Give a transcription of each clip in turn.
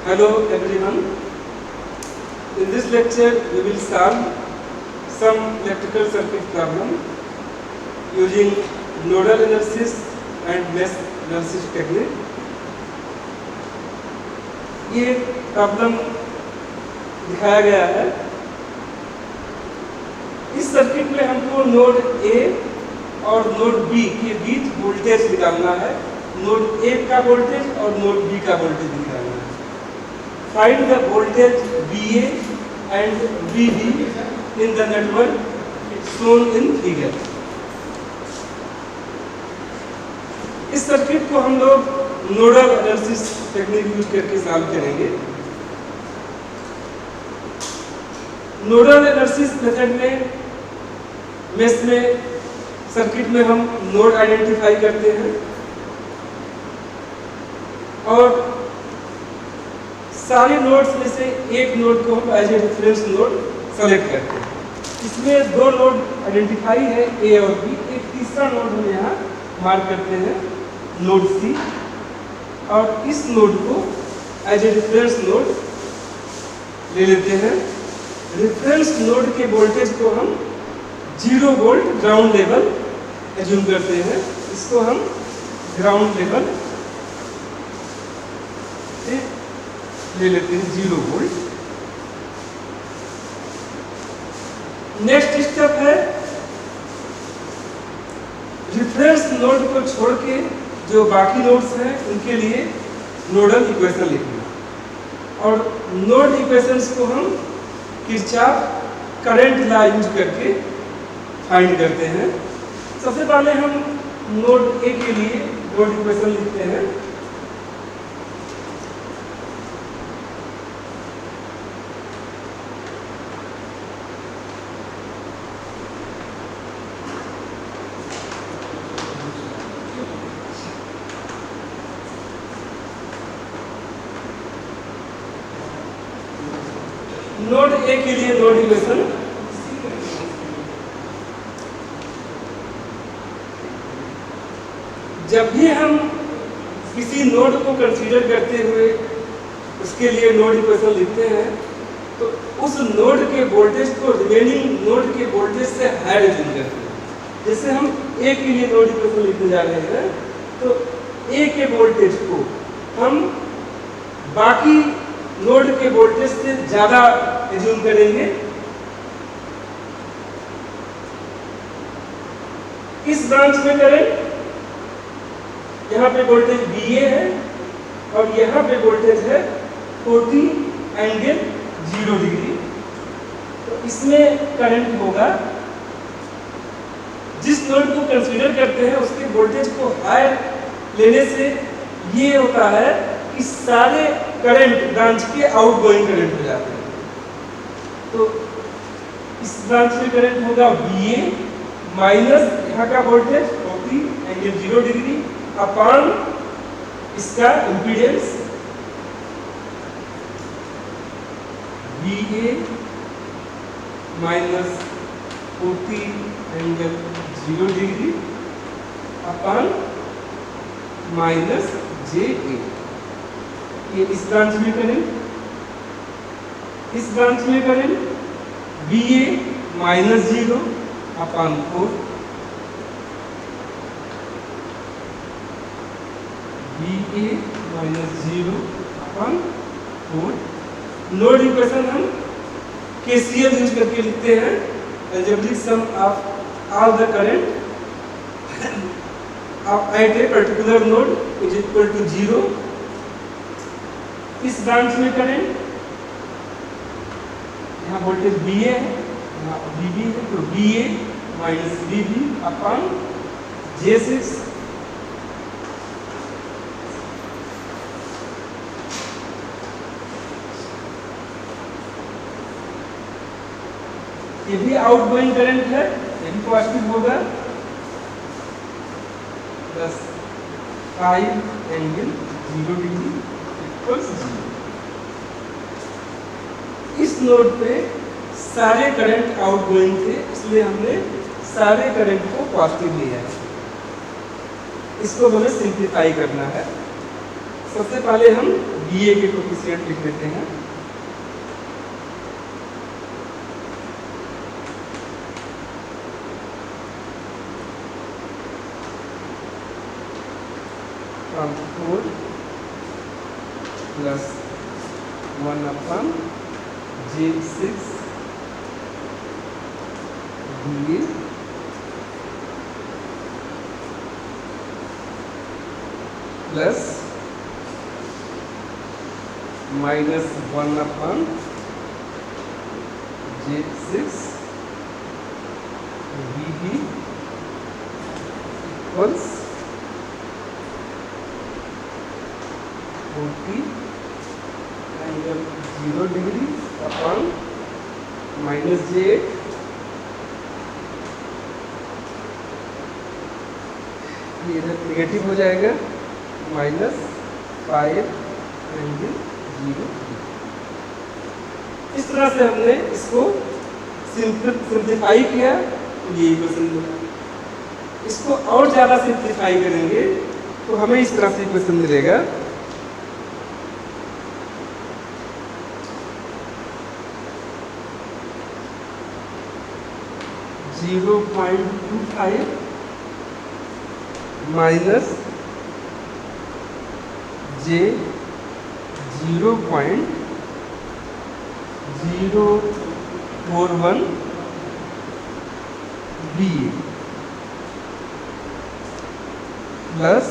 Hello everyone. In this lecture we will solve some electrical circuit problem using nodal analysis and mesh analysis technique. ये problem दिखाया गया है। इस circuit में हमको नोड ए और नोड बी के बीच वोल्टेज निकालना है। नोड ए का वोल्टेज और नोड बी का वोल्टेज निकालना है। Find the voltage VA and VB in the network shown in figure। इस सर्किट को हम लोग नोडल एनालिसिस टेक्निक यूज करके सॉल्व करेंगे। नोडल एनालिसिस मेथड में मेश में सर्किट में हम नोड आइडेंटिफाई करते हैं और सारे नोड्स में से एक नोड को हम as a reference node select करते हैं। इसमें दो नोड आइडेंटिफाई है ए और बी। एक तीसरा नोड हम यहाँ मार्क करते हैं नोड सी और इस नोड को एज ए रेफरेंस नोड ले लेते हैं। रेफरेंस नोड के वोल्टेज को हम 0 वोल्ट ग्राउंड लेवल एज्यूम करते हैं। इसको हम ग्राउंड लेवल से ले लेते हैं 0 वोल्ट। नेक्स्ट स्टेप है रेफरेंस नोड को छोड़ के जो बाकी नोड्स हैं उनके लिए नोडल इक्वेशन लिखना और नोड इक्वेशंस को हम किरचॉफ करंट लॉ यूज करके फाइंड करते हैं। सबसे पहले हम नोड ए के लिए नोड इक्वेशन लिखते हैं। नोड ए के लिए नोड इक्वेशन जब भी हम किसी नोड को कंसीडर करते हुए उसके लिए नोड इक्वेशन लिखते हैं तो उस नोड के वोल्टेज को रिमेनिंग नोड के वोल्टेज से हायर एज्यूम करते हैं। जैसे हम ए के लिए नोड इक्वेशन लिखने जा रहे हैं तो ए के वोल्टेज को हम बाकी नोड के वोल्टेज से ज्यादा एज्यूम करेंगे। इस ब्रांच में करें यहाँ पे वोल्टेज VA है और यहाँ पे वोल्टेज है 40 एंगल 0 डिग्री। तो इसमें करंट होगा जिस नोड को कंसीडर करते हैं उसके वोल्टेज को हायर लेने से ये होता है कि सारे करंट ब्रांच के आउटगोइंग करंट हो जाते हैं। तो इस ब्रांच में करंट होगा VA माइनस यहाँ का वोल्टेज 40 एंगल 0 डिग्री अपॉन इसका impedance VA minus 40 angle 0 degree upon minus JA। ये इस ब्रांच में करें, इस ब्रांच में करें VA minus 0 upon 4 VA minus 0 upon 4। Node equation हम KCL यूज करके लिखते हैं algebraic some of all the current eight a particular node is equal to 0। इस ब्रांच में करें यहाँ वोल्टेज VA है, यहाँ VB है, तो VA minus VB upon J6। ये भी आउटगोइंग करंट है, ये भी पॉजिटिव होगा 5 एंगल 0 डिग्री इक्वल्स 0। इस नोड पे सारे करंट आउटगोइंग थे इसलिए हमने सारे करंट को पॉजिटिव लिया है। इसको हमें सिंप्लीफाई करना है। सबसे पहले हम बी ए के कोफिशिएंट लिख लेते हैं। From 4 plus 1 upon J6 B A plus -1 upon J6 BB equals 40 angle 0 degree upon -J8 ये इधर नेगेटिव हो जाएगा -5 एंगल 0। इस तरह से हमने इसको सिंप्लीफाई किया, ये इक्वेशन। इसको और ज़्यादा सिंप्लीफाई करेंगे तो हमें इस तरह से इक्वेशन मिलेगा। -0.25 minus J 0.041 B plus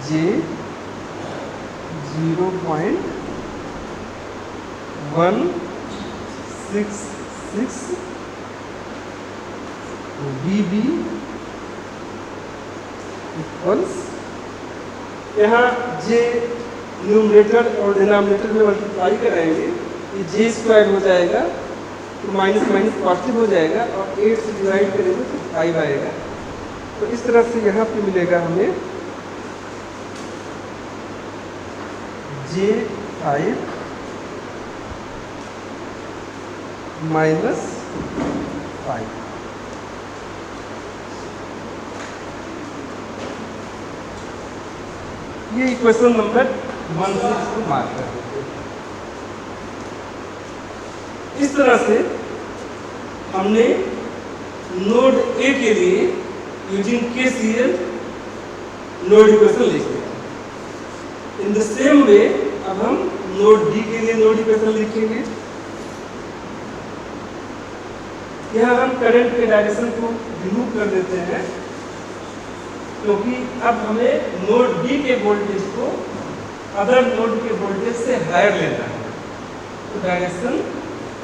J 0.166 BB equals, यहाँ J न्यूमरेटर और डिनोमिनेटर में मल्टीप्लाई कराएंगे, ये J स्क्वायर हो जाएगा तो माइनस माइनस पॉजिटिव हो जाएगा और 8 से डिवाइड करेंगे तो 5 आएगा। तो इस तरह से यहाँ पे मिलेगा हमें J5 -5। ये इक्वेशन नंबर 16 को मार्क कर देते हैं। इस तरह से हमने नोड ए के लिए यूजिंग KCL नोड इक्वेशन लिख दिया। इन द सेम वे अब हम नोड डी के लिए नोड इक्वेशन लिखेंगे। यहाँ हम करंट के डायरेक्शन को रिमूव कर देते हैं, क्योंकि अब हमें नोड डी के वोल्टेज को अदर नोड के वोल्टेज से हायर लेना है, तो डायरेक्शन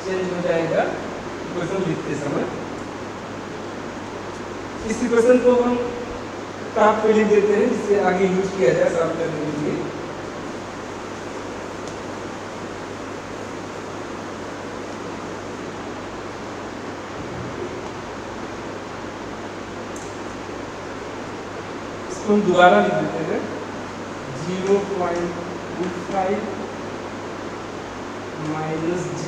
चेंज हो जाएगा इक्वेशन लिखते समय। इस इक्वेशन को हम टॉप पे लिख देते हैं, जिससे आगे यूज किया जाए सॉल्व करने के लिए। इसको हम दोबारा लिख देते हैं 0.25 minus J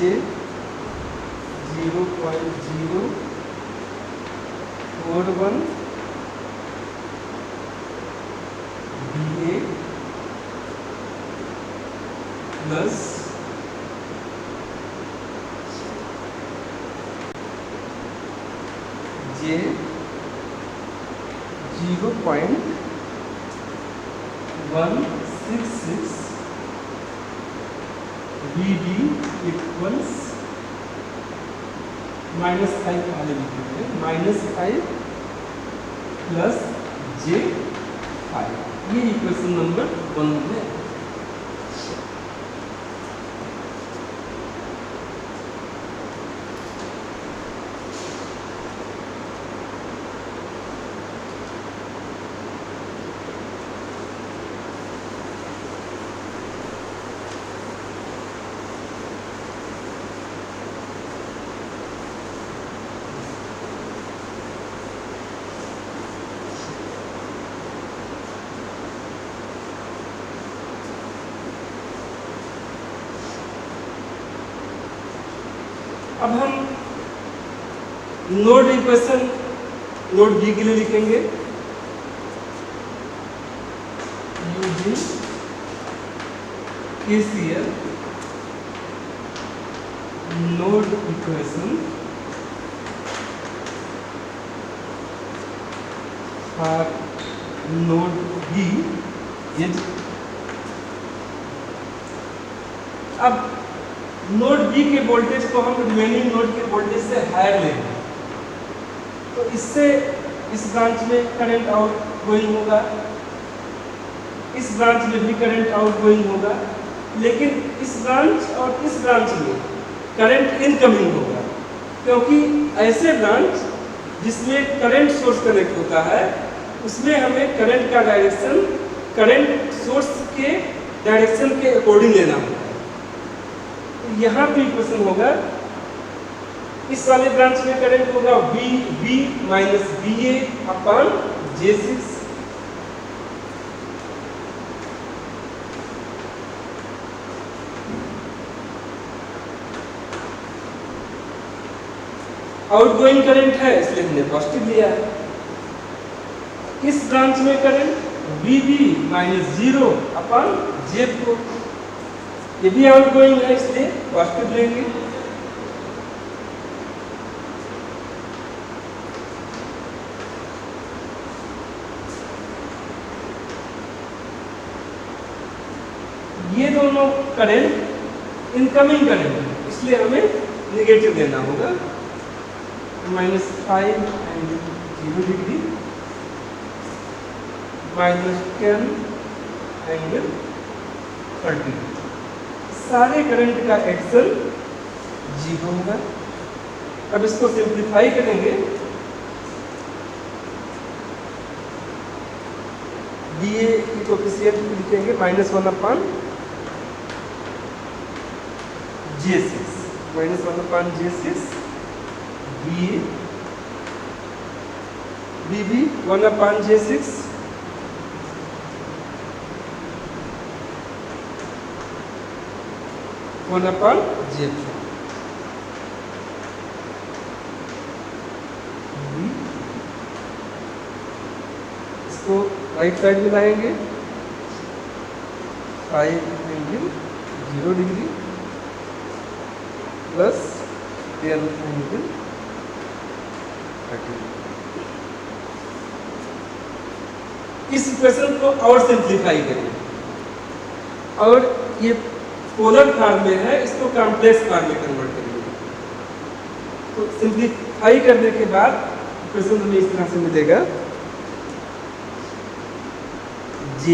0.041 BA plus J 0.166 BD equals -5 वाले लिखेंगे, -5 प्लस J5। ये इक्वेशन नंबर 1 है। अब हम नोड इक्वेशन नोड डी के लिए लिखेंगे using in KCL node equation for node B is, अब नोड बी के वोल्टेज को हम रिमेनिंग नोड के वोल्टेज से हायर लेंगे, तो इससे इस ब्रांच में करंट आउट गोइंग होगा, इस ब्रांच में भी करंट आउट गोइंग होगा, लेकिन इस ब्रांच और इस ब्रांच में करंट इनकमिंग होगा, क्योंकि ऐसे ब्रांच जिसमें करंट सोर्स कनेक्ट होता है उसमें हमें करंट का डायरेक्शन करंट सोर्स के डायरेक्शन के अकॉर्डिंग लेना होगा। यहाँ पे इक्वेशन होगा, इस वाले ब्रांच में करंट होगा VB minus BA upon J6, outgoing current है इसलिए हमने पॉजिटिव लिया है। इस ब्रांच में current VB minus 0 upon J4, ये भी आउटगोइंग है इसलिए पॉजिटिव लेंगे। ये दोनों करंट इनकमिंग करंट है इसलिए हमें नेगेटिव देना होगा, -5 एंगल 0 डिग्री -10 एंगल 30, सारे करंट का एक्सल 0 होगा। अब इसको सिंप्लीफाई करेंगे, BA की कोफिशिएंट लिखेंगे -1 upon J6, -1 upon J6, BB 1 upon J6, one upon J4, इसको राइट साइड में लाएंगे, 5 एंगल 0 डिग्री प्लस 10 एंगल 30। इस इक्वेशन को और सिंप्लीफाई करें, और ये पोलर फॉर्म में है, इसको कॉम्प्लेक्स फॉर्म में कन्वर्ट करेंगे। तो सिंप्लीफाई करने के बाद इक्वेशन हमें इस तरह से मिलेगा, J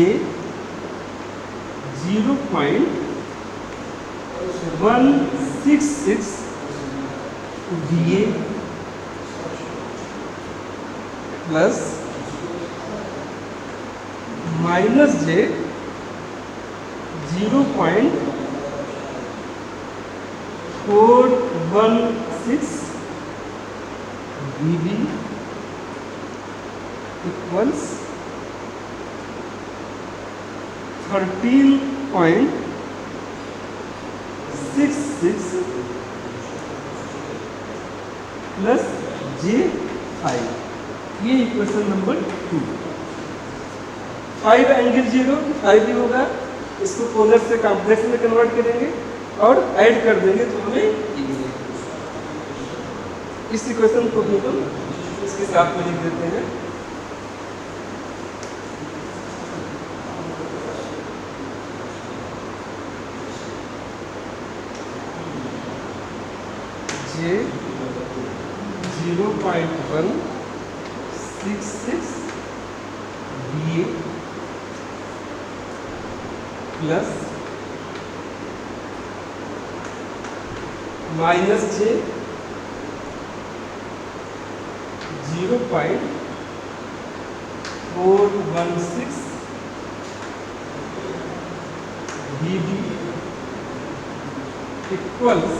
0.166 VA plus minus J 0.416 VB equals 13.66 plus J5, ये इक्वेशन नंबर 2। 5 एंगल 0 5 ही होगा, इसको पोलर से कॉम्प्लेक्स में कन्वर्ट करेंगे और ऐड कर देंगे तो हमें ये मिलेगा। इस इक्वेशन को भी हम इसके साथ में लिख देते हैं, J 0.166 VA plus minus J 0.416 VB equals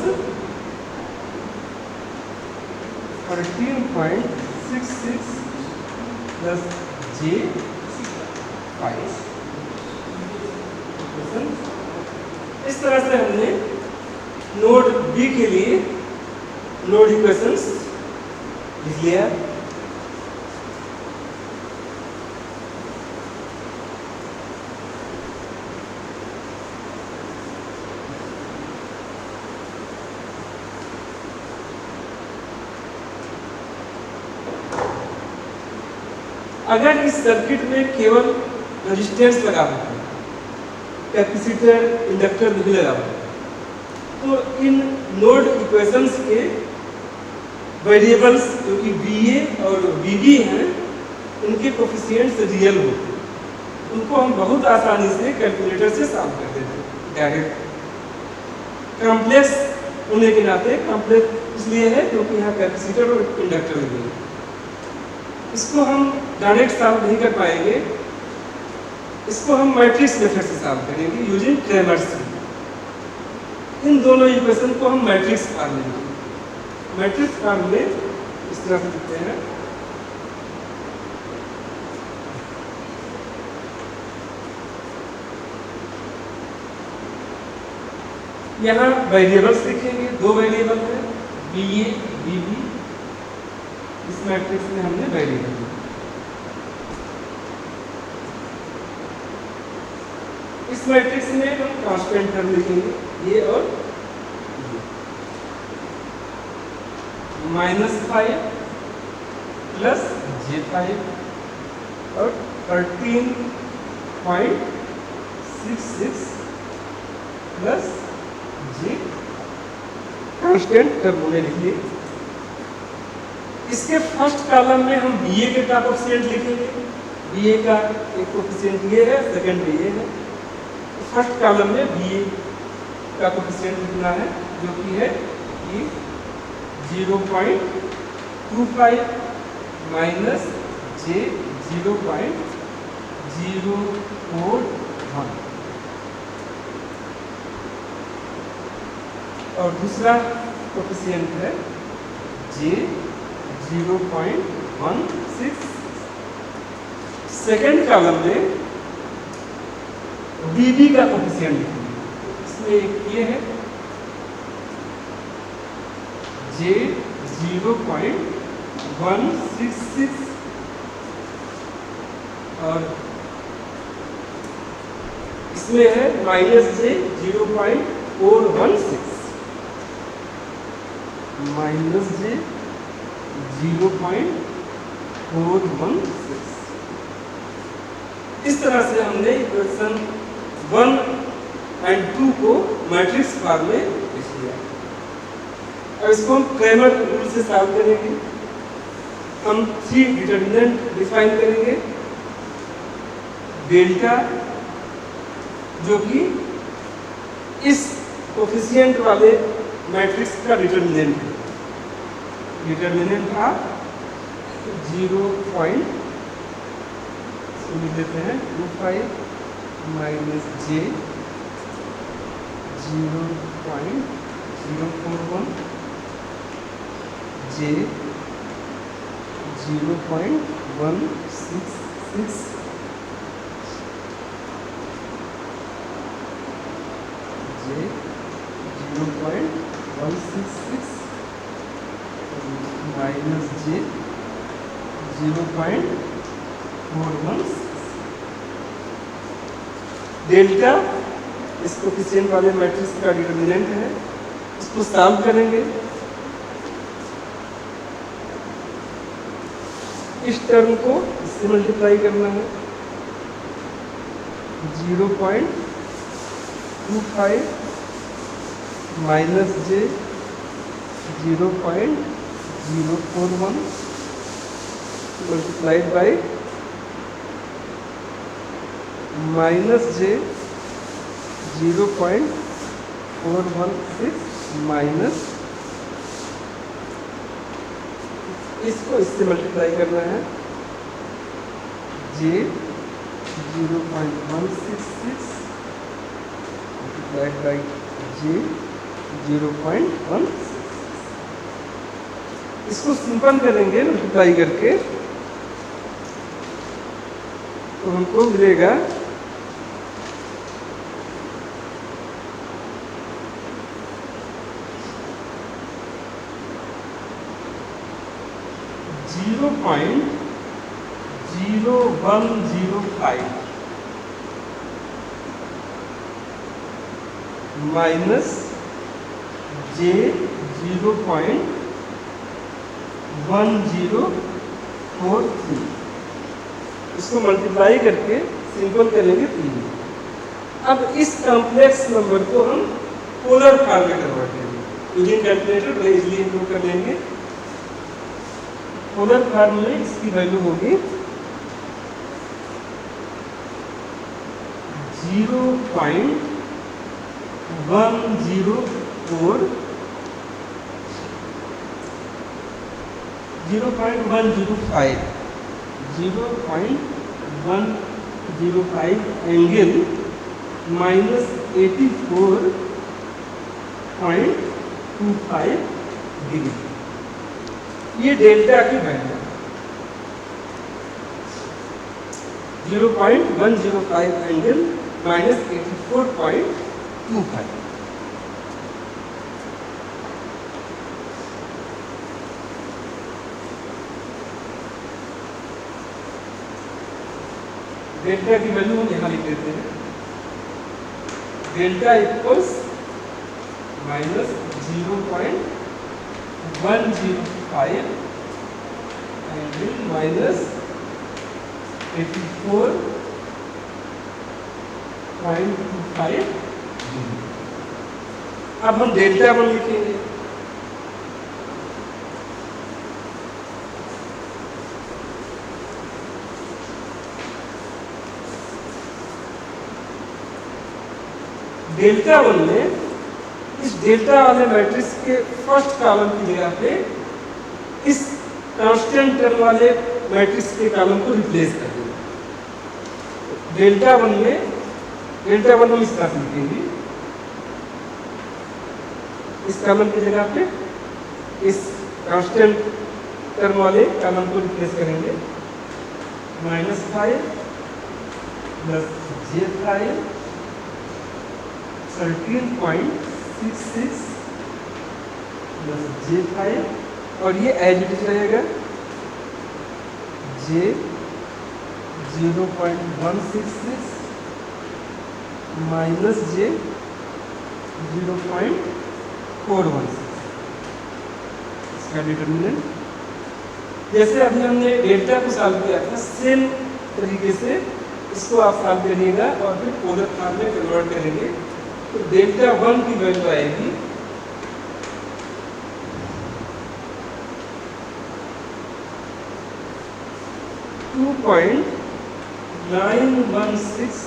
13.66 plus J5। इस तरह से हमने नोड बी के लिए नोड इक्वेशंस लिख लिया। अगर इस सर्किट में केवल रेजिस्टेंस लगा हुआ है, कैपेसिटर इंडक्टर नहीं लगा हुआ है, तो इन नोड इक्वेशंस के वेरिएबल्स जो कि VA और VB हैं, उनके कोफिशिएंट्स रियल होते हैं। उनको हम बहुत आसानी से कैलकुलेटर से सॉल्व कर देते हैं डायरेक्ट। कॉम्प्लेक्स होने के नाते कॉम्प्लेक्स इसलिए है क्योंकि यहाँ कैपेसिटर और इंडक्टर लगे हैं। इसको हम डायरेक्ट सॉल्व नहीं कर पाएंगे, इसको हम मैट्रिक्स मेथड से सॉल्व करेंगे यूजिंग क्रेमर्स। इन दोनों इक्वेशन को हम मैट्रिक्स फॉर्म लेंगे। मैट्रिक्स फॉर्म में इस तरह से लिखते हैं, यहाँ वेरिएबल्स लिखेंगे, दो वेरिएबल है VA VB। इस मैट्रिक्स में हमने वेरिएबल लिखा। इस मैट्रिक्स में हम कांस्टेंट टर्म लिखेंगे ये और -5 प्लस J5 और 13.66 प्लस J कांस्टेंट टर्म में लिखिए। इसके फर्स्ट कॉलम में हम BA के का कोफिशिएंट लिखेंगे। BA का एक कोफिशिएंट ये है, सेकंड में ये है। फर्स्ट कॉलम में BA का कोफिशिएंट लिखना है जो कि है कि 0.25 माइनस J 0.041 और दूसरा कोफिशिएंट है J 0.16। सेकेंड कॉलम में BB का कोफिशिएंट लिखेंगे। इसमें एक ये है J 0.166 और इसमें है माइनस J 0.416 माइनस J 0.416। इस तरह से हमने इक्वेशन 1 और 2 को मैट्रिक्स फॉर्म में लिख लिया। अब इसको हम क्रेमर रूल से सॉल्व करेंगे। हम 3 डिटरमिनेंट डिफाइन करेंगे। डेल्टा जो कि इस कोफिशिएंट वाले मैट्रिक्स का डिटरमिनेंट है। डिटरमिनेंट था 0.25 minus J 0.041 J 0.166 J 0.166 minus J 0.416। Delta इस कोफिशिएंट वाले मैट्रिक्स का डिटरमिनेंट है। इसको सॉल्व करेंगे। इस टर्म को इससे मल्टीप्लाई करना है। 0.25 minus J 0.041 multiplied by minus J 0.416 minus इसको इससे मल्टीप्लाई करना है। J 0.166 multiplied by J 0.1। इसको सिंपल करेंगे मल्टीप्लाई करके तो हमको मिलेगा 0.0105 माइनस J 0.1043 इसको मल्टीप्लाई करके सिंपल करेंगे 3। अब इस कॉम्प्लेक्स नंबर को हम पोलर फॉर्म में कन्वर्ट करेंगे यूजिंग कैलकुलेटर, बड़े इजीली इम्प्रूव कर लेंगे। पोलर फॉर्म में इसकी वैल्यू होगी 0.104 0.105 0.105 एंगल -84.25 डिग्री। ये डेल्टा की वैल्यू 0.105 एंगल -84.25। डेल्टा की वैल्यू हम यहाँ लिख देते हैं, डेल्टा इक्वल्स -0.105 एंगल -84.25 डिग्री। अब हम डेल्टा 1 लिखेंगे, डेल्टा 1 में इस डेल्टा वाले मैट्रिक्स के फर्स्ट कॉलम की जगह पे इस कांस्टेंट टर्म वाले मैट्रिक्स के कॉलम को रिप्लेस कर देंगे। डेल्टा 1 में डेल्टा 1 हम इस तरह से लिखेंगे, इस कॉलम की जगह पे इस कांस्टेंट टर्म वाले कॉलम को रिप्लेस करेंगे, -5 + j5 13.66 + j5 और ये एज इट इज रहेगा j 0.166 - j 0.416 इसका डिटर्मिनेंट। जैसे अभी हमने डेल्टा को सॉल्व किया था, सेम तरीके से इसको आप सॉल्व करिएगा और फिर पोलर फॉर्म में कन्वर्ट करेंगे। तो डेल्टा 1 की वैल्यू आएगी 2.916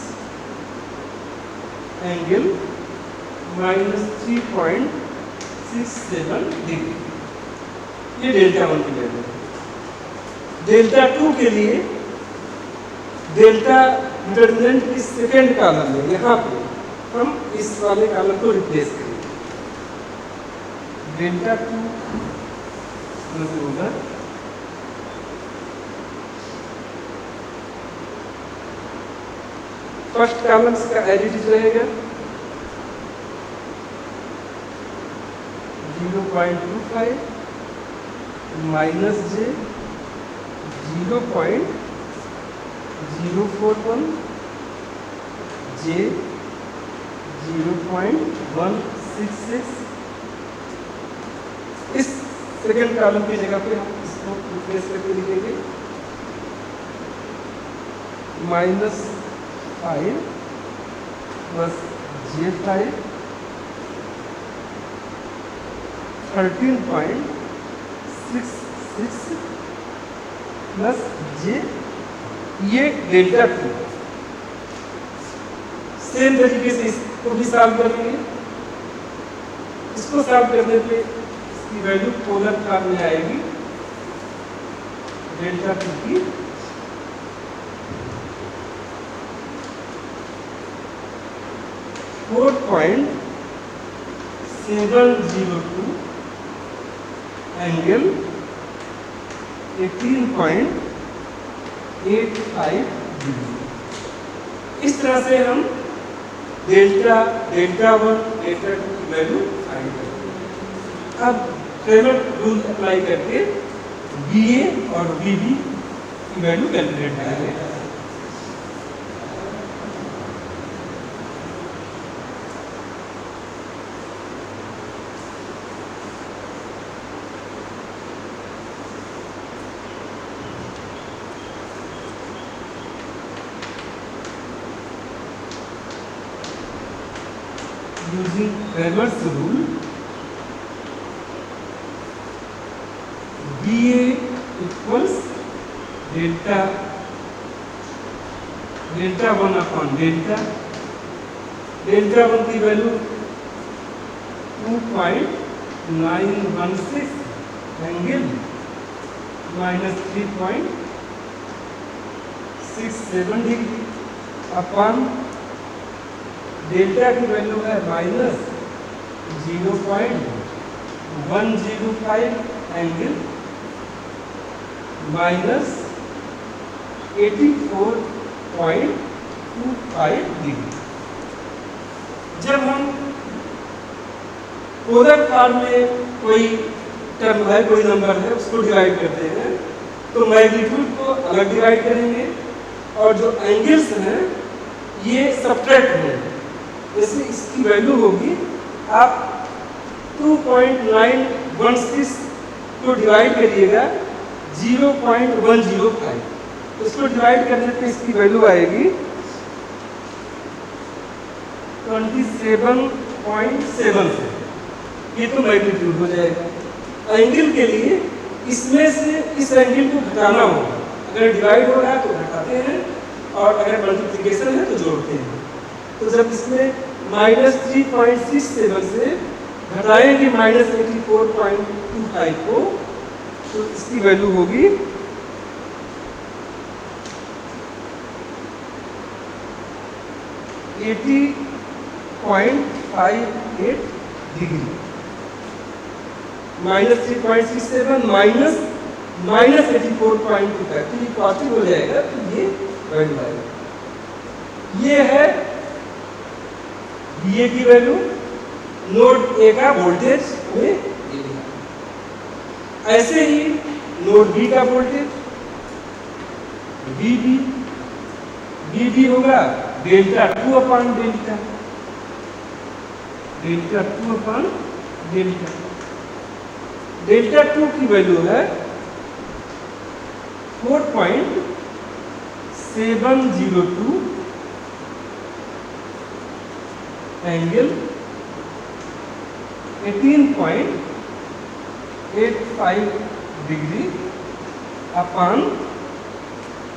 एंगल -3.67 डिग्री। ये डेल्टा 1 की वैल्यू है। डेल्टा 2 के लिए डेल्टा डिटर्मिनेंट की सेकेंड कॉलम में यहाँ पे हम इस वाले कॉलम को रिप्लेस करेंगे। डेल्टा 2 होगा फर्स्ट कॉलम का एज इट इज रहेगा 0.25 - j 0.041 j 0.166। इस सेकेंड कॉलम की जगह पे हम इसको रिप्लेस करके लिखेंगे -5 + j5 13.66 + j, ये डेल्टा 2। सेम तरीके से इसको भी सॉल्व करेंगे। इसको सॉल्व करने पे इसकी वैल्यू पोलर फॉर्म में आएगी डेल्टा 2 की 4.702 एंगल 18.85 डिग्री। इस तरह से हम डेल्टा 1 डेल्टा 2 की वैल्यू फाइंड करते हैं। अब क्रेमर रूल अप्लाई करके BA और BB की वैल्यू कैलकुलेट करेंगे। using Cramer's rule, BA equals delta 1 upon delta 1 की वैल्यू 2.916 एंगल -3.67 डिग्री अपन डेल्टा की वैल्यू है -0.105 एंगल -84.25 डिग्री। जब हम पोलर फॉर्म में कोई टर्म है, कोई नंबर है, उसको डिवाइड करते हैं तो मैग्नीट्यूड को अलग डिवाइड करेंगे और जो एंगल्स हैं ये सब्ट्रैक्ट होंगे। जैसे इसकी वैल्यू होगी, आप 2.916 को डिवाइड करिएगा 0.105, उसको डिवाइड करने पे इसकी वैल्यू आएगी 27.7 से। ये तो मैग्नीट्यूड हो जाएगा। एंगल के लिए इसमें से इस एंगल को घटाना होगा। अगर डिवाइड हो रहा है तो घटाते हैं और अगर मल्टीप्लिकेशन है तो जोड़ते हैं। तो जब इसमें -3.67 से घटाएंगे -84.25 को तो इसकी वैल्यू होगी 80.58 डिग्री। -3.67 -84.25 तो ये पॉजिटिव हो जाएगा, तो ये वैल्यू आएगा। ये है बीए की वैल्यू। नोड ए का वोल्टेज हमें ये लिखा। ऐसे ही नोड बी का वोल्टेज बी होगा delta 2 upon delta 2 upon delta. Delta 2 की वैल्यू है 4.702 एंगल 18.85 डिग्री अपॉन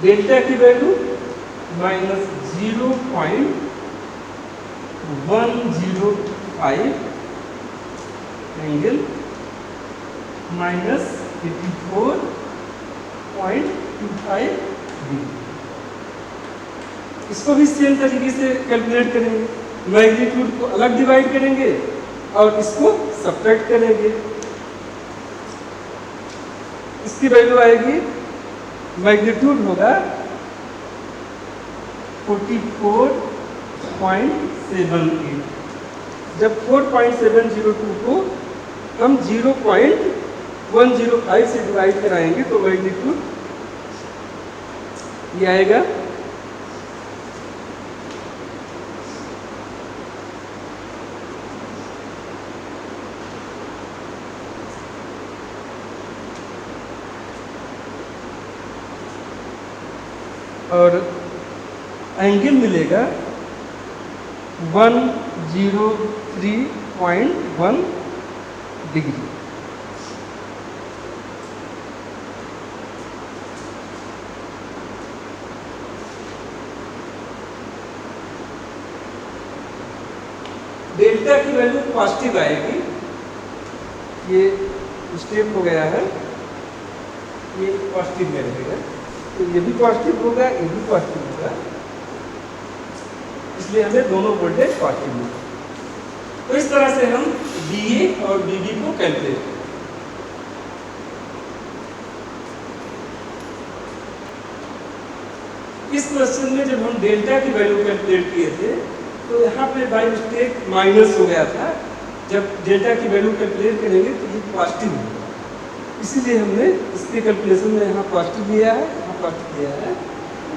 डेल्टा की वैल्यू -0.105 एंगल -84.25 डिग्री। इसको भी सेम तरीके से कैलकुलेट करेंगे। मैग्नीट्यूड को अलग डिवाइड करेंगे और इसको सब्ट्रैक्ट करेंगे। इसकी वैल्यू आएगी, मैग्नीट्यूड होगा 44.78। जब 4.702 को हम 0.105 से डिवाइड कराएंगे तो मैग्नीट्यूड ये आएगा और एंगल मिलेगा 103.1 डिग्री। डेल्टा की वैल्यू पॉजिटिव आएगी। ये स्टेप हो गया है, ये पॉजिटिव में रहेगा, तो ये भी पॉजिटिव होगा, ये भी पॉजिटिव होगा, इसलिए हमें दोनों वोल्टेज पॉजिटिव मिलेगा। तो इस तरह से हम बीए और बीबी को कैलकुलेट करें। इस क्वेश्चन में जब हम डेल्टा की वैल्यू कैलकुलेट किए थे तो यहाँ पे बाय मिस्टेक माइनस हो गया था। जब डेल्टा की वैल्यू कैलकुलेट करेंगे तो ये पॉजिटिव होगा, इसीलिए हमने इसके कैलकुलेशन में यहाँ पॉजिटिव दिया है, यहाँ पॉजिटिव दिया है,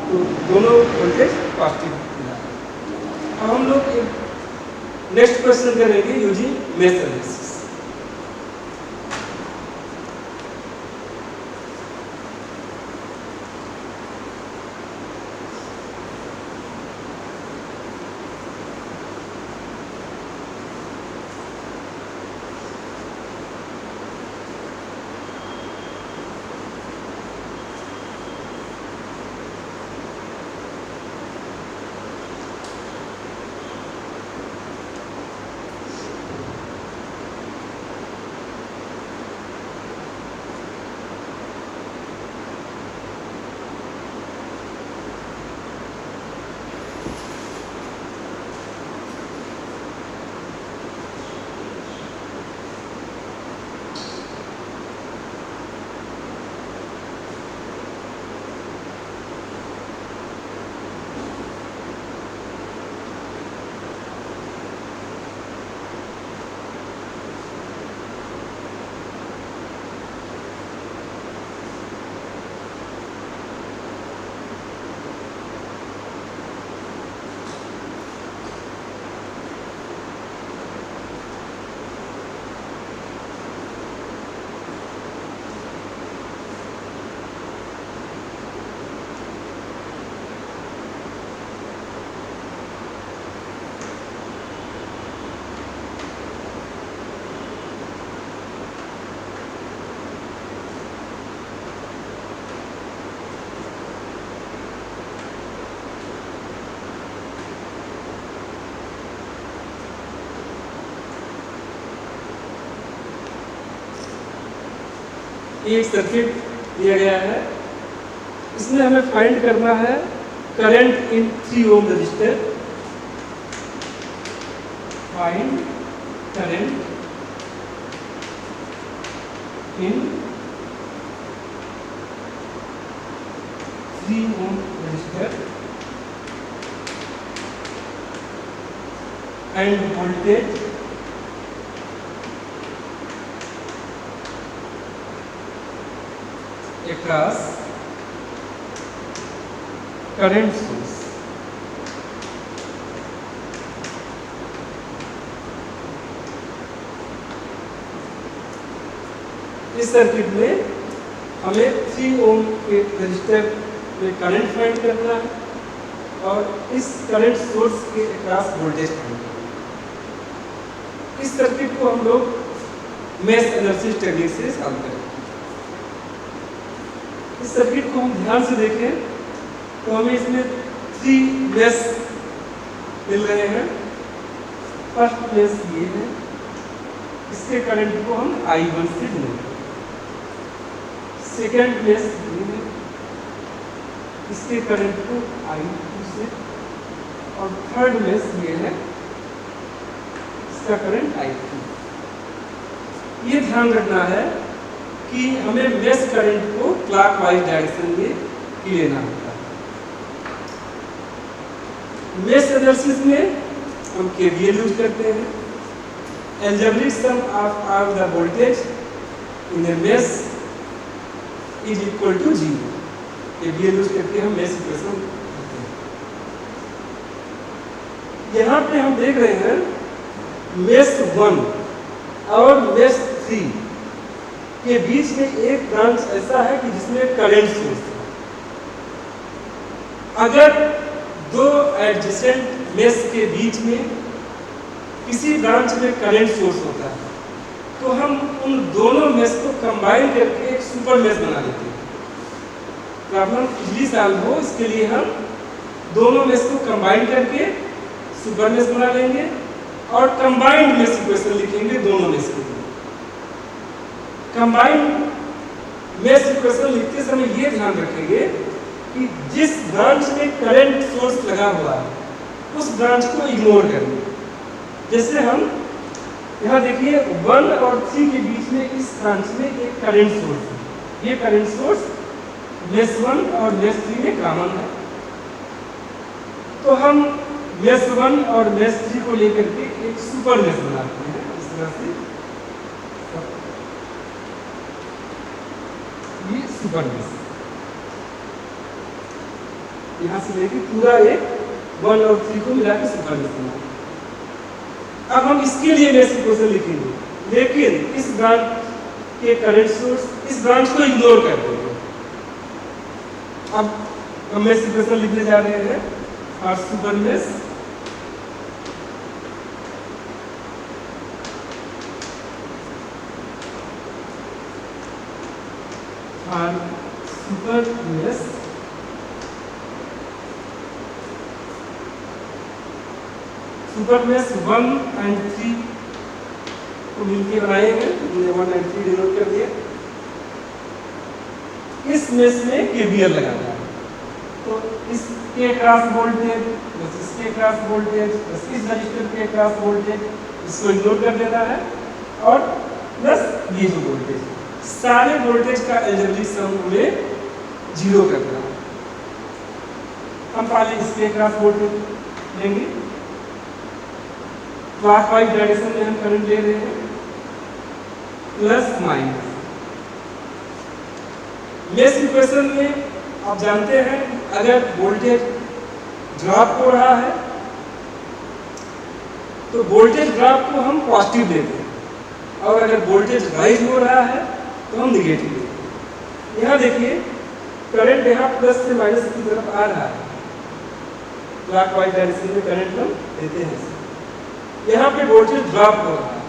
तो दोनों वोल्टेज पॉजिटिव दिया है। अब हम लोग एक नेक्स्ट क्वेश्चन करेंगे यूजिंग मेश एनालिसिस। एक सर्किट दिया गया है, इसमें हमें फाइंड करना है current in 3 ohm resistor. Find current in 3 ohm resistor end voltage across current source। इस सर्किट में हमें 3 ओम के रजिस्टर में करंट फाइंड करना है और इस करंट सोर्स के अक्रॉस वोल्टेज फाइंड करना है। इस सर्किट को हम लोग मेश एनालिसिस टेक्निक से सॉल्व करेंगे। इस सर्किट को हम ध्यान से देखें तो हमें इसमें 3 मेश मिल रहे हैं। फर्स्ट मेश ये है, इसके करंट को हम I1 से ढूंढेंगे। सेकेंड मेश ये है, इसके करंट को I2 से, और थर्ड मेश ये है, इसका करंट I3। ये ध्यान रखना है कि हमें मेश करंट को क्लॉकवाइज डायरेक्शन में लेना होता है। मेश एनालिसिस में हम केवीएल यूज करते हैं। Algebraic some of the voltage in A mesh is equal to 0। KVL use करके हम मेश इक्वेशन लिखते हैं। यहाँ पे हम देख रहे हैं मेश 1 और मेश 3 के बीच में एक ब्रांच ऐसा है कि जिसमें करंट सोर्स है। अगर दो एडजेसेंट मेश के बीच में किसी ब्रांच में करंट सोर्स होता है तो हम उन दोनों मेश को कंबाइन करके एक सुपर मेश बना लेते हैं। प्रॉब्लम इजली सॉल्व हो इसके लिए हम दोनों मेश को कंबाइन करके सुपर मेश बना लेंगे और कंबाइंड मेश इक्वेशन लिखेंगे दोनों मेश के लिए। कंबाइंड मेश इक्वेशन लिखते समय ये ध्यान रखेंगे कि जिस ब्रांच में करंट सोर्स लगा हुआ है उस ब्रांच को इग्नोर करेंगे। जैसे हम यहाँ देखिए 1 और 3 के बीच में इस ब्रांच में एक करंट सोर्स है। ये करंट सोर्स मेश 1 और मेश 3 में कॉमन है, तो हम मेश 1 और मेश 3 को लेकर के एक सुपर मेश बनाते हैं। इस तरह से ये सुपर मेश यहाँ से लेके पूरा एक 1 और 3 को मिला के सुपर मेश बना। अब हम इसके लिए मेश इक्वेशन लिखेंगे, लेकिन इस ब्रांच के करंट सोर्स इस ब्रांच को इग्नोर कर देंगे। अब हम मेश इक्वेशन लिखने जा रहे हैं और सुपर मेश और super mesh super mesh 1 and 3 को मिलकर बनाए हैं। हमने 1 एंड 3 डिनोट कर दिया। इस मेश में केवीएल लगाना है, तो इसके क्रॉस वोल्टेज बस इसके क्रॉस वोल्टेज बस इस रजिस्टर के क्रॉस वोल्टेज इसको इग्नोर कर देना है और प्लस ये जो वोल्टेज सारे वोल्टेज का अलजेब्रिक सम में 0 कर देना। हम पहले इसके क्रॉस वोल्टेज लेंगे, क्लॉकवाइज डायरेक्शन में हम करंट ले रहे हैं प्लस माइनस। मेश इक्वेशन में आप जानते हैं अगर वोल्टेज ड्रॉप हो रहा है तो वोल्टेज ड्रॉप को हम पॉजिटिव लेते हैं और अगर वोल्टेज राइज हो रहा है तो हम निगेटिव लेते हैं। यहाँ देखिए करंट यहाँ प्लस से माइनस की तरफ आ रहा है, क्लॉकवाइज डायरेक्शन में करंट हम देते हैं। यहाँ पे वोल्टेज ड्रॉप हो रहा है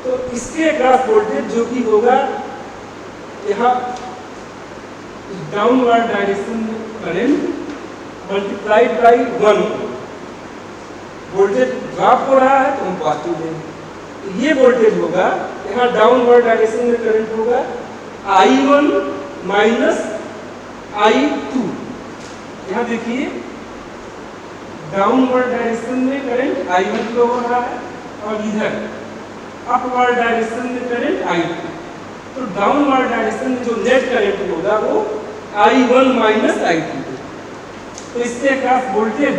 तो इसके अक्रॉस वोल्टेज जो कि होगा यहाँ डाउनवर्ड डायरेक्शन में current multiplied by 1। Voltage drop हो रहा है तो हम पॉजिटिव लेंगे, तो ये वोल्टेज होगा यहाँ डाउनवर्ड डायरेक्शन में करंट होगा I1 माइनस I2। यहाँ देखिए डाउनवर्ड डायरेक्शन में करंट I1 फ्लो हो रहा है और इधर अपवर्ड डायरेक्शन में करंट I2। तो डाउनवर्ड डायरेक्शन में जो नेट करंट होगा वो I1 माइनस I2। तो इसके across voltage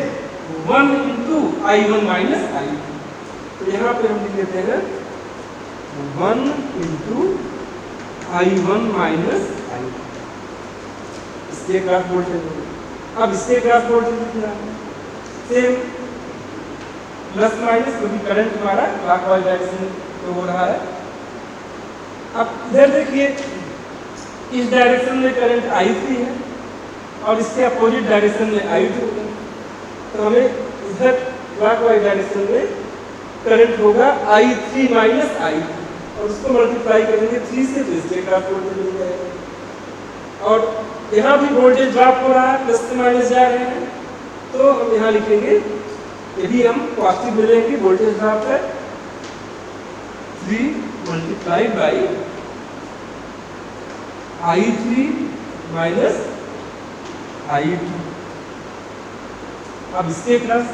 1 into I1 minus I2। तो यहाँ पे हम लिख लेते हैं 1 इंटू I1 माइनस I2। इसके अक्रॉस वोल्टेज होगा। अब इसके अक्रॉस वोल्टेज कितना है? सेम प्लस माइनस, क्योंकि करंट हमारा क्लॉकवाइज डायरेक्शन में हो रहा है। अब इधर देखिए इस डायरेक्शन में करंट I3 है और इसके अपोजिट डायरेक्शन में I2 है। तो हमें इधर क्लॉकवाइज डायरेक्शन में करंट होगा I3 माइनस I2 और उसको मल्टीप्लाई करेंगे 3 से, तो इसके अक्रॉस वोल्टेज मिल जाएगा। और यहाँ भी वोल्टेज ड्रॉप हो रहा है, प्लस से माइनस जा रहे हैं, तो हम यहाँ लिखेंगे यदि हम पॉजिटिव मिलेंगे वोल्टेज ड्रॉप है 3 multiplied by I3 minus I2। अब इसके प्लस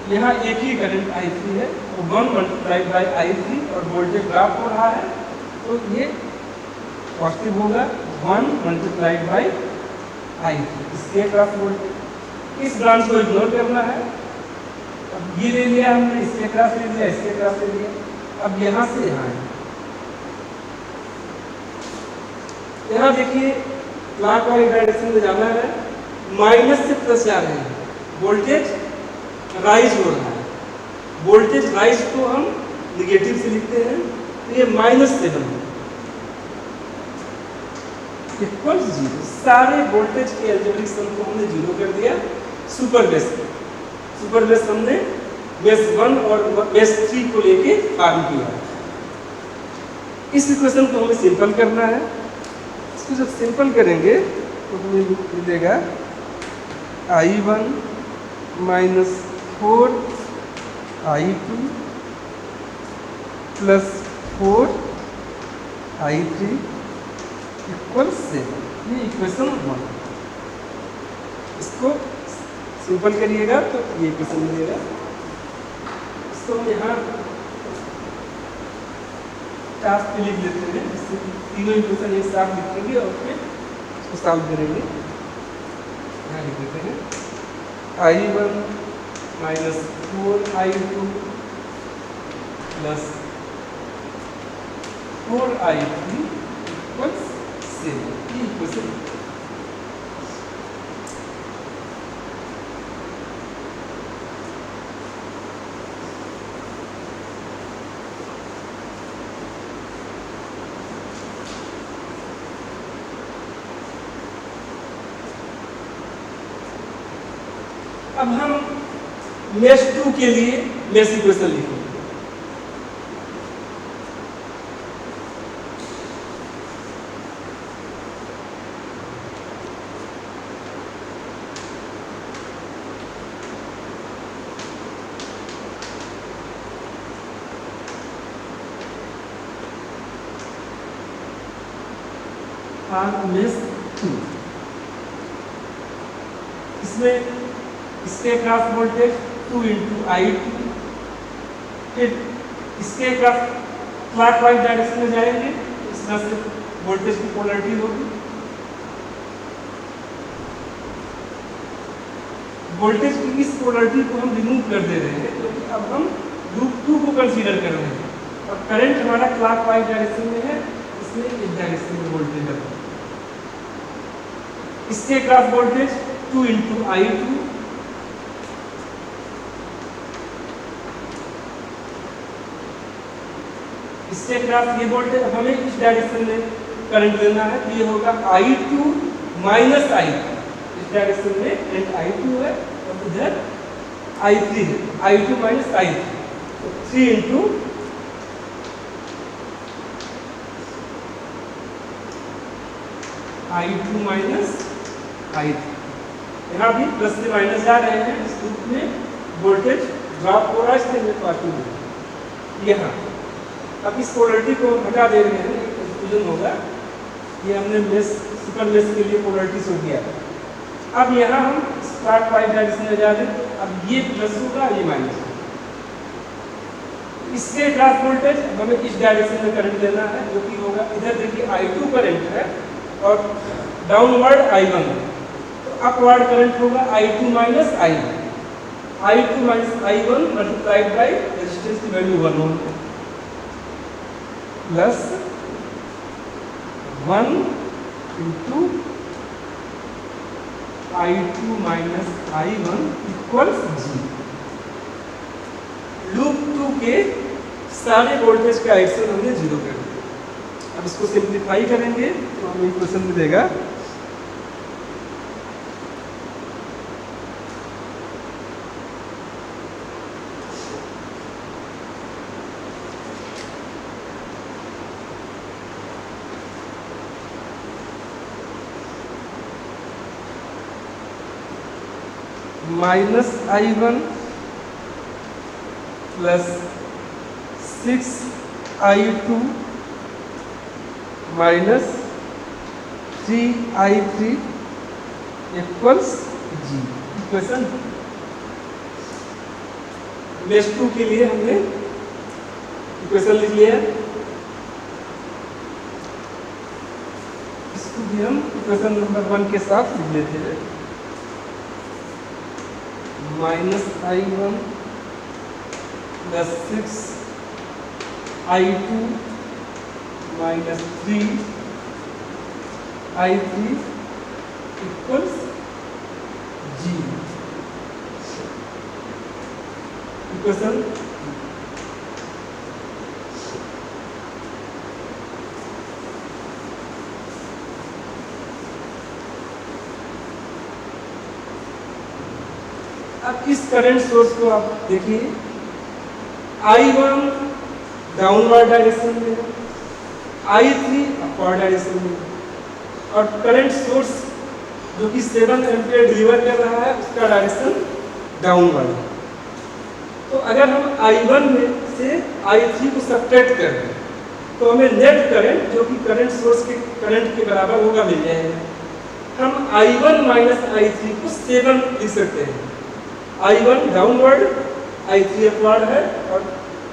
यहाँ एक ही करंट I3 है, तो 1 मल्टीप्लाइड बाई I3 और वोल्टेज ड्रॉप हो रहा है, तो ये पॉजिटिव होगा 1 मल्टीप्लाइड बाई I3। इसके क्रॉस वोल्टेज इस ब्रांच को इग्नोर करना है। अब ये ले लिया हमने, इसके क्रॉस ले लिया, इसके क्रॉस ले लिया। अब यहाँ से यहाँ है, यहाँ देखिए क्लॉकवाइज डायरेक्शन में जाना है, माइनस से प्लस जा रहे हैं, वोल्टेज राइज हो रहा है। वोल्टेज राइज को हम निगेटिव से लिखते हैं, तो ये -7 इक्वल 0। सारे वोल्टेज के अलजेब्रिक सम को हमने 0 कर दिया सुपर बेस पे। सुपर बेस हमने बेस 1 और बेस 3 को लेके फॉर्म किया। इस इक्वेशन को हमें सिंपल करना है। इसको जब सिंपल करेंगे तो हमें मिलेगा I1 minus 4 I2 plus 4 I3 equal 7। ये इक्वेशन 1। इसको सिंपल करिएगा तो ये इक्वेशन मिलेगा। इसको हम यहाँ टास्क पे लिख लेते हैं, जिससे तीनों इक्वेशन एक साथ लिखेंगे और फिर इसको सॉल्व करेंगे। यहाँ लिख देते हैं I1 minus 4 I2 plus 4 I3 equal 7। ये इक्वेशन अब हम मेश 2 के लिए मेश इक्वेशन लिखेंगे। मेश 2 इसमें इसके क्रॉस वोल्टेज 2 इंटू I2, फिर इसके क्रॉस क्लॉकवाइज डायरेक्शन में जाएंगे, इस तरह से वोल्टेज की पोलैरिटी होगी। वोल्टेज की इस पोलैरिटी को हम रिमूव कर दे रहे हैं, क्योंकि अब हम लूप 2 को कंसीडर कर रहे हैं और करंट हमारा क्लॉकवाइज डायरेक्शन में है, इसलिए इस डायरेक्शन में वोल्टेज है। इसके क्रॉस वोल्टेज 2 इंटू I2 इसके क्रॉस ये वोल्टेज हमें इस डायरेक्शन में करंट लेना है, तो ये होगा I2 माइनस I2। इस डायरेक्शन में करंट I2 है और इधर I3 है, I2 माइनस I3, तो 3 इंटू I2 माइनस I3। यहाँ भी प्लस से माइनस जा रहे हैं, इस लूप में वोल्टेज ड्रॉप हो रहा है, इसलिए मैं पाती हूँ यहाँ अब इस पोलरिटी को हटा दे रहे हैं, एक कंफ्यूजन होगा। ये हमने मेस सुपर मेस के लिए पोलरिटी शो किया था। अब यहाँ हम स्टार्ट पाइप डायरेक्शन में जा रहे हैं, अब ये प्लस होगा, ये माइनस होगा। इसके क्रॉस वोल्टेज हमें इस डायरेक्शन में करंट लेना है, जो कि होगा, इधर देखिए I2 करंट है और डाउनवर्ड I1 है, तो अपवर्ड करंट होगा I2 minus I1। I2 minus I1 multiplied by resistance की value 1 ohm plus 1 into I2 minus I1 equals G। Loop 2 के सारे वोल्टेज का एक्शन हमने 0 कर दिया। अब इसको सिंप्लीफाई करेंगे तो हमें इक्वेशन मिलेगा minus I1 plus 6I2 minus 3I3 equals G। Equation मेष 2 के लिए हमने इक्वेशन लिख लिया। इसको भी हम इक्वेशन नंबर 1 के साथ लिख लेते हैं। Minus I1 plus 6I2 minus 3I3 equals G। Equation अब इस करंट सोर्स को आप देखिए, I1 डाउनवर्ड डायरेक्शन में, I3 अपवर्ड डायरेक्शन में, और करंट सोर्स जो कि 7 एम्पीयर डिलीवर कर रहा है उसका डायरेक्शन डाउनवर्ड। तो अगर हम I1 में से I3 को सब्ट्रैक्ट कर दें तो हमें नेट करंट जो कि करंट सोर्स के करंट के बराबर होगा मिल जाएगा। हम I1 माइनस I3 को 7 लिख सकते हैं। I1 डाउनवर्ड, I3 अपवर्ड है और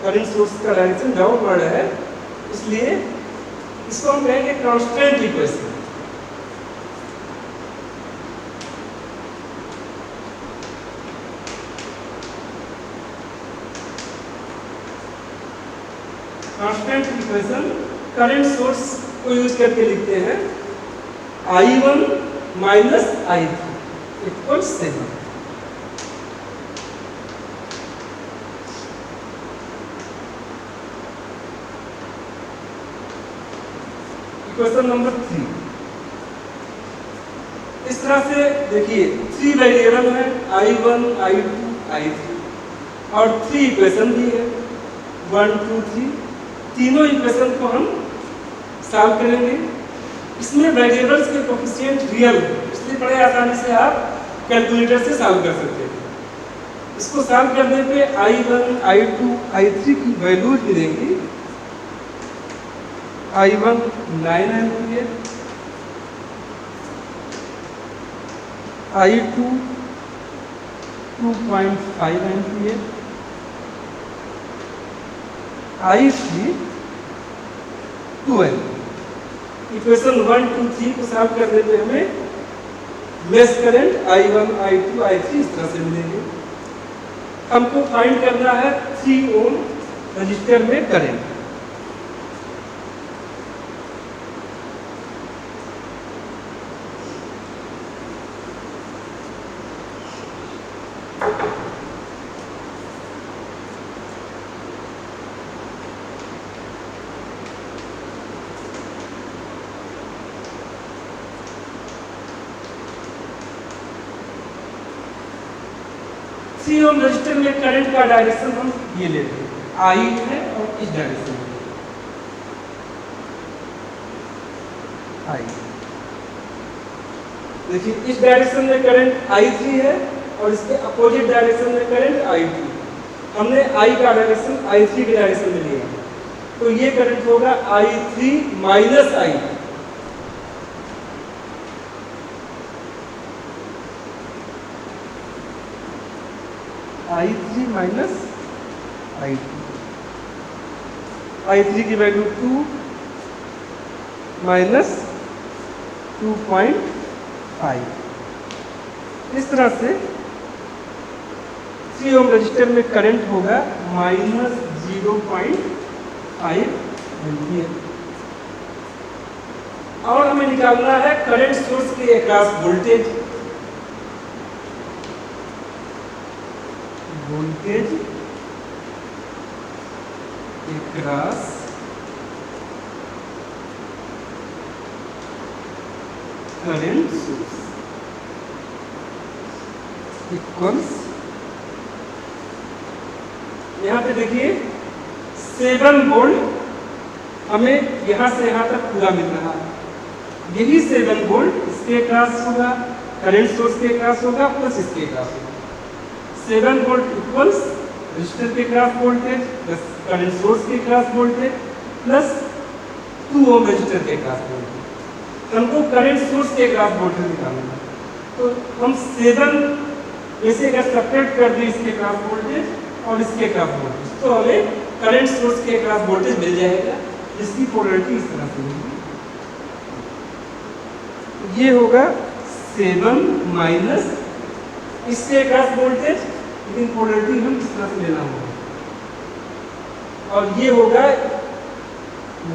करंट सोर्स का डायरेक्शन डाउनवर्ड है, इसलिए इसको हम कहेंगे constant equation. Constant equation current source को यूज करके लिखते हैं I1 minus I3 equal 7। Question number 3, इस तरह से देखिए 3 वेरिएबल है I1, I2, I3 और 3 इक्वेशन भी है 1, 2, 3। तीनों इक्वेशन को हम सॉल्व करेंगे। इसमें वेरिएबल्स के कोएफिशिएंट रियल है, इसलिए बड़े आसानी से आप कैलकुलेटर से सॉल्व कर सकते हैं। इसको सॉल्व करने पे I1, I2, I3 की वैल्यूज मिलेंगी। I1 9 ampere, I2 2.5 ampere, I3 12। Equation 1, 2, 3 को सॉल्व करने पे हमें mesh current I1, I2, I3 इस तरह से मिलेंगे। हमको फाइंड करना है 3 ओम रजिस्टर में करंट। थ्री ओम रजिस्टर में करंट का डायरेक्शन हम ये लेते हैं, I है और इस डायरेक्शन में I। देखिए इस डायरेक्शन में करंट I3 है और इसके अपोजिट डायरेक्शन में करंट I2। हमने I का डायरेक्शन I3 के डायरेक्शन में लिया। तो ये करंट होगा I3 minus I। I3 minus I2। I3 की वैल्यू 2 माइनस 2.5। इस तरह से 3 ओम रजिस्टर में करंट होगा माइनस 0.5 एम्पियर। और हमें निकालना है करंट सोर्स के across voltage. Voltage across current source equals, यहाँ पे देखिए 7 वोल्ट हमें यहाँ से यहाँ तक पूरा मिल रहा है। यही 7 वोल्ट इसके क्रॉस होगा, करंट सोर्स के क्रॉस होगा, प्लस इसके क्रॉस होगा। 7 वोल्ट इक्वल्स रजिस्टर के cross voltage plus current source के cross voltage plus 2 ohm resistor के क्रॉस वोल्टेज। हमको करंट सोर्स के क्रॉस वोल्टेज निकालना है, तो हम 7 में से अगर सब्ट्रैक्ट कर दें इसके क्रॉस वोल्टेज और इसके क्रॉस वोल्टेज, तो हमें करंट सोर्स के क्रॉस वोल्टेज मिल जाएगा, जिसकी पोलैरिटी इस तरह से होगी। ये होगा 7 माइनस इसके क्रॉस वोल्टेज, लेकिन पोलैरिटी हम इस तरह से लेना होगा, और ये होगा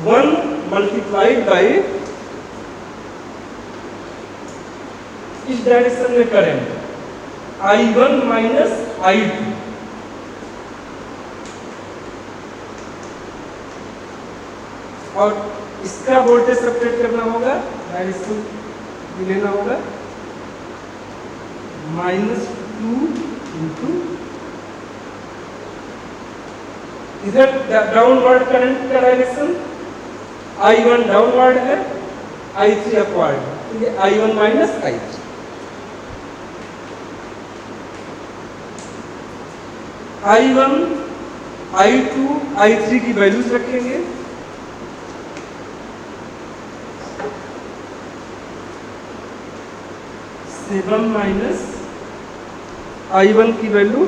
1 मल्टीप्लाइड बाय इस डायरेक्शन में करंट I1 माइनस I2। और इसका वोल्टेज सब्ट्रैक्ट करना होगा, डायरेक्शन लेना होगा -2 इंटू इधर डाउनवर्ड करंट का डायरेक्शन I1 डाउनवर्ड है, I3 अपवर्ड, तो ये I1 minus I3। I1, I2, I3 की वैल्यूज रखेंगे। सेवन माइनस I1 की वैल्यू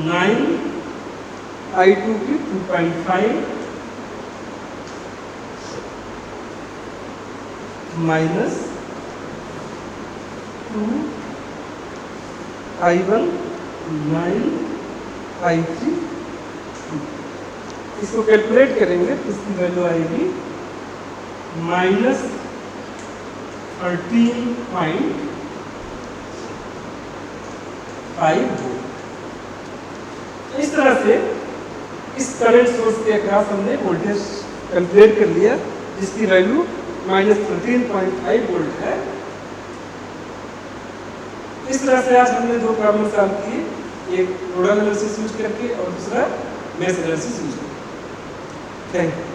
9, I2 की 2.5 माइनस 2 I1 9 I3। इसको कैलकुलेट करेंगे तो इसकी वैल्यू आएगी -13.5 वोल्ट। इस तरह से इस करंट सोर्स के अक्रॉस हमने वोल्टेज कैलकुलेट कर लिया, जिसकी वैल्यू -13.5 वोल्ट है। इस तरह से आज हमने 2 प्रॉब्लम सॉल्व किए, एक नोडल एनालिसिस यूज करके और दूसरा मेश एनालिसिस यूज करके। Thank you.